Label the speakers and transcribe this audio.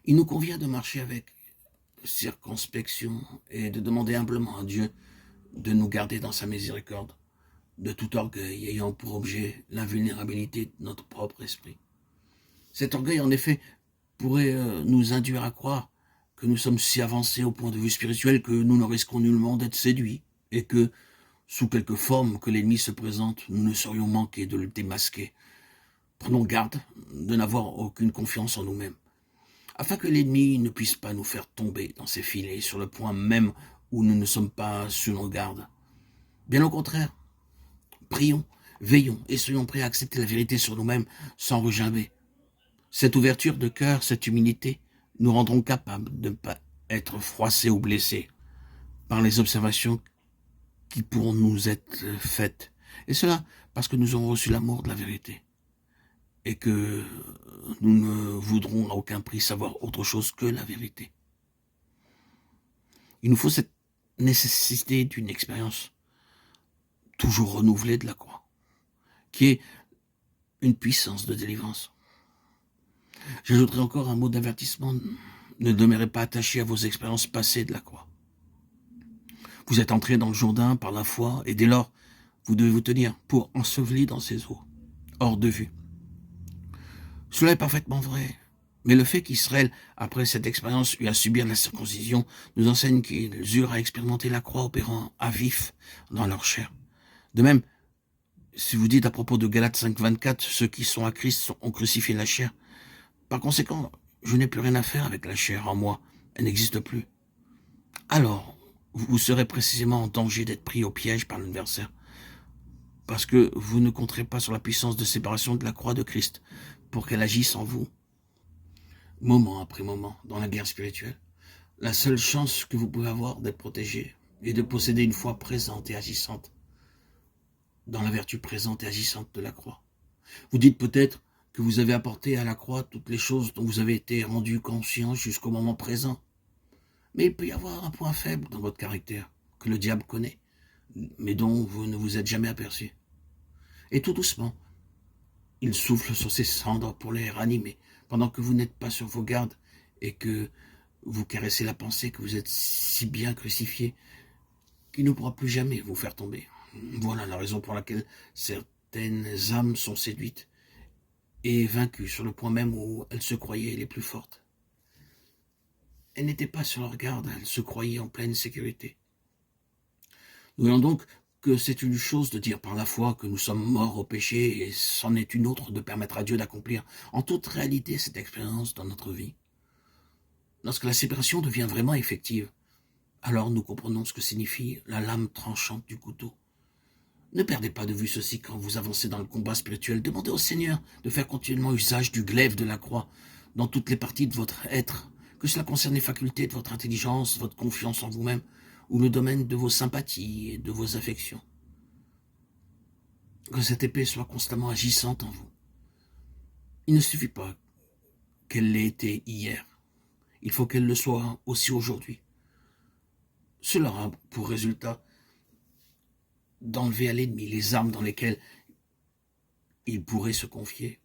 Speaker 1: Il nous convient de marcher avec circonspection et de demander humblement à Dieu de nous garder dans sa miséricorde de tout orgueil ayant pour objet l'invulnérabilité de notre propre esprit. Cet orgueil, en effet, pourrait nous induire à croire que nous sommes si avancés au point de vue spirituel que nous ne risquons nullement d'être séduits et que, sous quelque forme que l'ennemi se présente, nous ne serions manqués de le démasquer. Prenons garde de n'avoir aucune confiance en nous-mêmes, afin que l'ennemi ne puisse pas nous faire tomber dans ses filets sur le point même où nous ne sommes pas sur nos gardes. Bien au contraire, prions, veillons et soyons prêts à accepter la vérité sur nous-mêmes sans regimber. Cette ouverture de cœur, cette humilité, nous rendront capables de ne pas être froissés ou blessés par les observations qui pourront nous être faites. Et cela parce que nous avons reçu l'amour de la vérité et que nous ne voudrons à aucun prix savoir autre chose que la vérité. Il nous faut cette nécessité d'une expérience toujours renouvelée de la croix, qui est une puissance de délivrance. J'ajouterai encore un mot d'avertissement. Ne demeurez pas attachés à vos expériences passées de la croix. Vous êtes entrés dans le Jourdain par la foi, et dès lors, vous devez vous tenir pour enseveli dans ces eaux, hors de vue. Cela est parfaitement vrai, mais le fait qu'Israël, après cette expérience, eut à subir la circoncision, nous enseigne qu'ils eurent à expérimenter la croix opérant à vif dans leur chair. De même, si vous dites à propos de Galates 5,24, ceux qui sont à Christ ont crucifié la chair, par conséquent, je n'ai plus rien à faire avec la chair en moi, elle n'existe plus. Alors, vous serez précisément en danger d'être pris au piège par l'adversaire, parce que vous ne compterez pas sur la puissance de séparation de la croix de Christ pour qu'elle agisse en vous, moment après moment, dans la guerre spirituelle. La seule chance que vous pouvez avoir d'être protégé est de posséder une foi présente et agissante, dans la vertu présente et agissante de la croix. Vous dites peut-être que vous avez apporté à la croix toutes les choses dont vous avez été rendu conscient jusqu'au moment présent. Mais il peut y avoir un point faible dans votre caractère, que le diable connaît, mais dont vous ne vous êtes jamais aperçu. Et tout doucement, il souffle sur ces cendres pour les ranimer, pendant que vous n'êtes pas sur vos gardes et que vous caressez la pensée que vous êtes si bien crucifié qu'il ne pourra plus jamais vous faire tomber. Voilà la raison pour laquelle certaines âmes sont séduites et vaincues sur le point même où elles se croyaient les plus fortes. Elles n'étaient pas sur leur garde, elles se croyaient en pleine sécurité. Nous voyons donc que c'est une chose de dire par la foi que nous sommes morts au péché et c'en est une autre de permettre à Dieu d'accomplir en toute réalité cette expérience dans notre vie. Lorsque la séparation devient vraiment effective, alors nous comprenons ce que signifie la lame tranchante du couteau. Ne perdez pas de vue ceci quand vous avancez dans le combat spirituel. Demandez au Seigneur de faire continuellement usage du glaive de la croix dans toutes les parties de votre être, que cela concerne les facultés de votre intelligence, votre confiance en vous-même, ou le domaine de vos sympathies et de vos affections. Que cette épée soit constamment agissante en vous. Il ne suffit pas qu'elle l'ait été hier. Il faut qu'elle le soit aussi aujourd'hui. Cela aura pour résultat d'enlever à l'ennemi les armes dans lesquelles il pourrait se confier